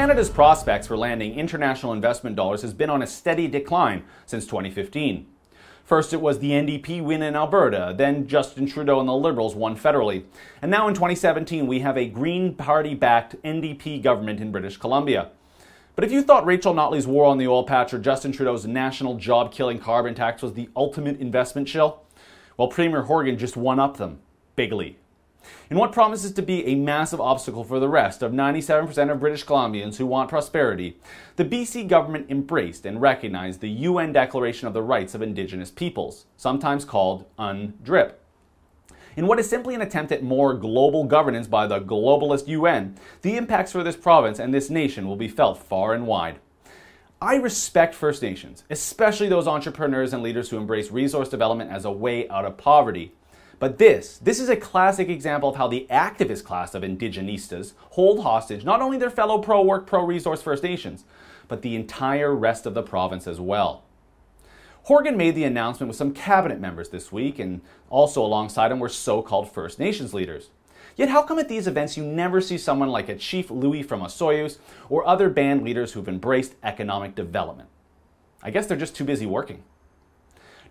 Canada's prospects for landing international investment dollars has been on a steady decline since 2015. First it was the NDP win in Alberta, then Justin Trudeau and the Liberals won federally. And now in 2017 we have a Green Party-backed NDP government in British Columbia. But if you thought Rachel Notley's war on the oil patch or Justin Trudeau's national job-killing carbon tax was the ultimate investment shill, well, Premier Horgan just one-upped them bigly. In what promises to be a massive obstacle for the rest of 97% of British Columbians who want prosperity, the BC government embraced and recognized the UN Declaration of the Rights of Indigenous Peoples, sometimes called UNDRIP. In what is simply an attempt at more global governance by the globalist UN, the impacts for this province and this nation will be felt far and wide. I respect First Nations, especially those entrepreneurs and leaders who embrace resource development as a way out of poverty. But this is a classic example of how the activist class of Indigenistas hold hostage not only their fellow pro-work, pro-resource First Nations, but the entire rest of the province as well. Horgan made the announcement with some cabinet members this week, and also alongside him were so-called First Nations leaders. Yet how come at these events you never see someone like a Chief Louis from Osoyoos or other band leaders who've embraced economic development? I guess they're just too busy working.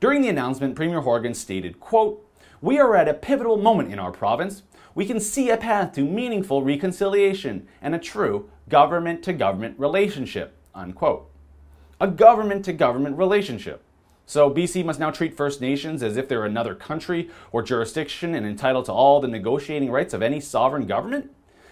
During the announcement, Premier Horgan stated, quote, "We are at a pivotal moment in our province. We can see a path to meaningful reconciliation and a true government-to-government relationship," unquote. A government-to-government relationship. So BC must now treat First Nations as if they're another country or jurisdiction and entitled to all the negotiating rights of any sovereign government?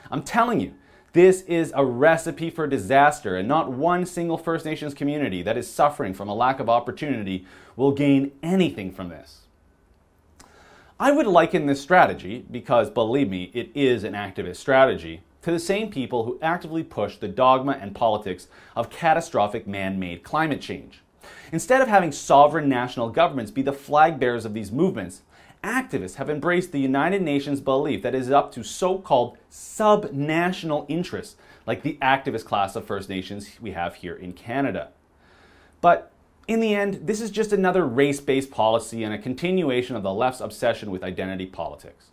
I'm telling you, this is a recipe for disaster, and not one single First Nations community that is suffering from a lack of opportunity will gain anything from this. I would liken this strategy, because believe me, it is an activist strategy, to the same people who actively push the dogma and politics of catastrophic man-made climate change. Instead of having sovereign national governments be the flag bearers of these movements, activists have embraced the United Nations belief that it is up to so-called sub-national interests, like the activist class of First Nations we have here in Canada. But in the end, this is just another race-based policy and a continuation of the left's obsession with identity politics.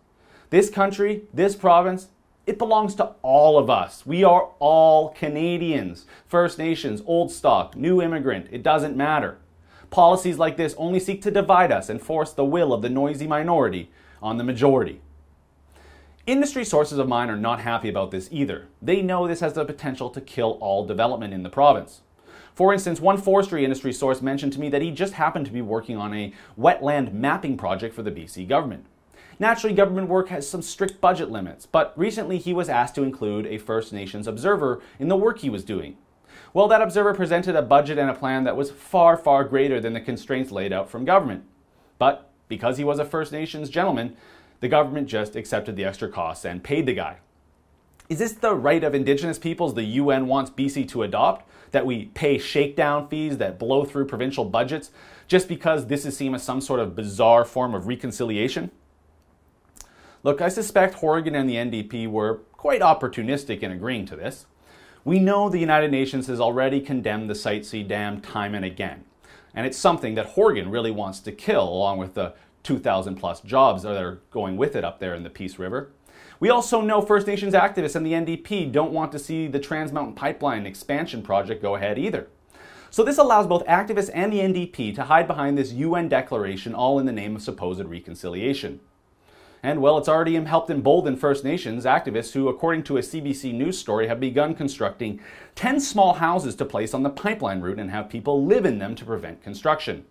This country, this province, it belongs to all of us. We are all Canadians. First Nations, old stock, new immigrant, it doesn't matter. Policies like this only seek to divide us and force the will of the noisy minority on the majority. Industry sources of mine are not happy about this either. They know this has the potential to kill all development in the province. For instance, one forestry industry source mentioned to me that he just happened to be working on a wetland mapping project for the BC government. Naturally, government work has some strict budget limits, but recently he was asked to include a First Nations observer in the work he was doing. Well, that observer presented a budget and a plan that was far, far greater than the constraints laid out from government. But because he was a First Nations gentleman, the government just accepted the extra costs and paid the guy. Is this the right of Indigenous peoples the UN wants BC to adopt? That we pay shakedown fees that blow through provincial budgets just because this is seen as some sort of bizarre form of reconciliation? Look, I suspect Horgan and the NDP were quite opportunistic in agreeing to this. We know the United Nations has already condemned the Site C Dam time and again, and it's something that Horgan really wants to kill, along with the 2,000 plus jobs that are going with it up there in the Peace River. We also know First Nations activists and the NDP don't want to see the Trans Mountain Pipeline expansion project go ahead either. So this allows both activists and the NDP to hide behind this UN declaration, all in the name of supposed reconciliation. And well, it's already helped embolden First Nations activists who, according to a CBC News story, have begun constructing 10 small houses to place on the pipeline route and have people live in them to prevent construction.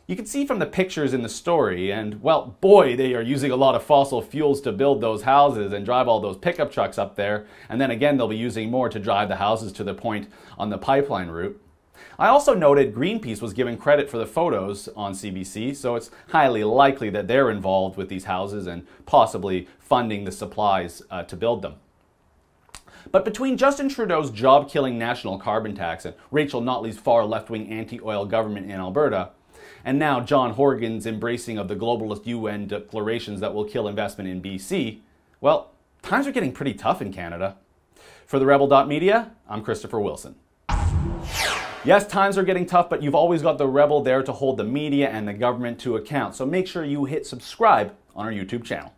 You can see from the pictures in the story, and well, boy, they are using a lot of fossil fuels to build those houses and drive all those pickup trucks up there, and then again they'll be using more to drive the houses to the point on the pipeline route. I also noted Greenpeace was given credit for the photos on CBC, so it's highly likely that they're involved with these houses and possibly funding the supplies to build them. But between Justin Trudeau's job-killing national carbon tax and Rachel Notley's far left-wing anti-oil government in Alberta, and now John Horgan's embracing of the globalist UN declarations that will kill investment in BC, well, times are getting pretty tough in Canada. For the Rebel.media, I'm Christopher Wilson. Yes, times are getting tough, but you've always got the Rebel there to hold the media and the government to account. So make sure you hit subscribe on our YouTube channel.